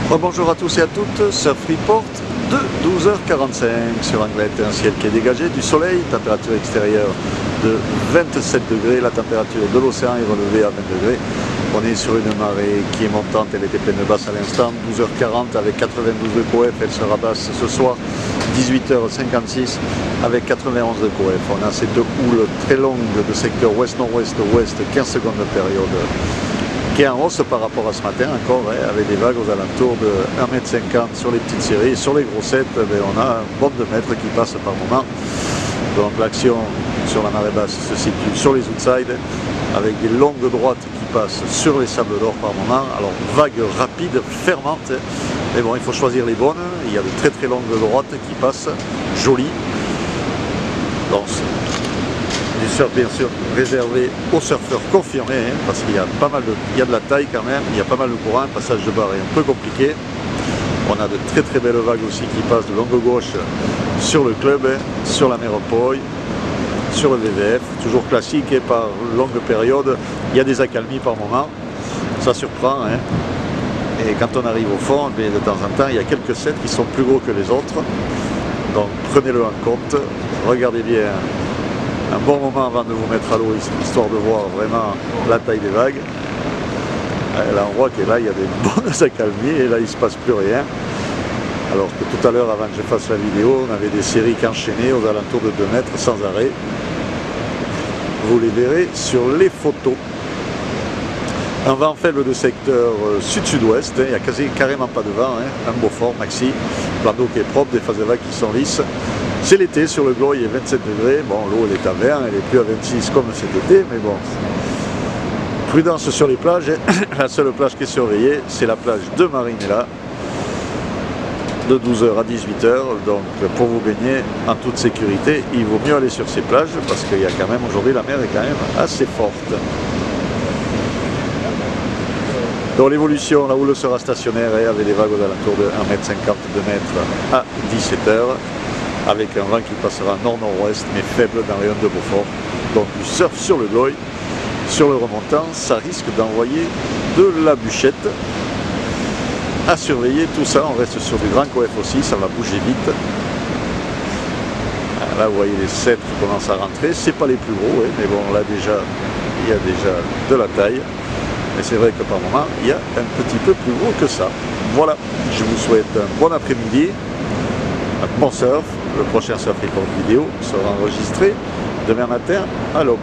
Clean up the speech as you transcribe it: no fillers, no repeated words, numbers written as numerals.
Bonjour à tous et à toutes, Surf Report de 12h45 sur Anglet, un ciel qui est dégagé, du soleil, température extérieure de 27 degrés, la température de l'océan est relevée à 20 degrés. On est sur une marée qui est montante, elle était pleine de basse à l'instant, 12h40 avec 92 de coef, elle sera basse ce soir, 18h56 avec 91 de coef. On a ces deux houles très longues de secteur ouest-nord-ouest-ouest, 15 secondes de période qui est en hausse par rapport à ce matin encore, avec des vagues aux alentours de 1,50 m sur les petites séries. Et sur les grossettes, on a un bon 2 mètres qui passe par moment. Donc l'action sur la marée basse se situe sur les outsides, avec des longues droites qui passent sur les sables d'or par moment. Alors vagues rapides, fermantes, mais bon, il faut choisir les bonnes. Il y a de très très longues droites qui passent, jolies. Donc, du surf bien sûr réservé aux surfeurs confirmés, parce qu'il y a pas mal il y a de la taille quand même, il y a pas mal de courant, un passage de barre est un peu compliqué. On a de très très belles vagues aussi qui passent de longue gauche sur le club, sur la mer Poy, sur le VVF, toujours classique et par longue période, il y a des accalmies par moment, ça surprend. Et quand on arrive au fond, de temps en temps, il y a quelques sets qui sont plus gros que les autres, donc prenez-le en compte, regardez bien un bon moment avant de vous mettre à l'eau, histoire de voir vraiment la taille des vagues. Là on voit que là il y a des bonnes accalmies et là il ne se passe plus rien. Alors que tout à l'heure, avant que je fasse la vidéo, on avait des séries qu'enchaînées aux alentours de 2 mètres sans arrêt. Vous les verrez sur les photos. Un vent faible de secteur sud-sud-ouest, il n'y a carrément pas de vent, un Beaufort maxi, plan d'eau qui est propre, des phases de vagues qui sont lisses. C'est l'été, sur le Glo il est 27 degrés, bon l'eau elle est à 20, elle n'est plus à 26 comme cet été, mais bon. Prudence sur les plages, la seule plage qui est surveillée, c'est la plage de Marinella, de 12h à 18h, donc pour vous baigner en toute sécurité, il vaut mieux aller sur ces plages, parce qu'il y a quand même, aujourd'hui la mer est quand même assez forte. Donc l'évolution, la houle sera stationnaire avec des vagues aux alentours de 1,50 m, 2 m à 17h. Avec un vent qui passera nord-nord-ouest, mais faible dans les ondes de Beaufort. Donc du surf sur le Gloy, sur le remontant, ça risque d'envoyer de la bûchette. À surveiller tout ça, on reste sur du grand coef aussi, ça va bouger vite. Là vous voyez les 7 qui commencent à rentrer, c'est pas les plus gros, mais bon là déjà, il y a déjà de la taille. Mais c'est vrai que par moment, il y a un petit peu plus gros que ça. Voilà, je vous souhaite un bon après-midi, un bon surf. Le prochain Surf Report vidéo sera enregistré demain matin à l'aube.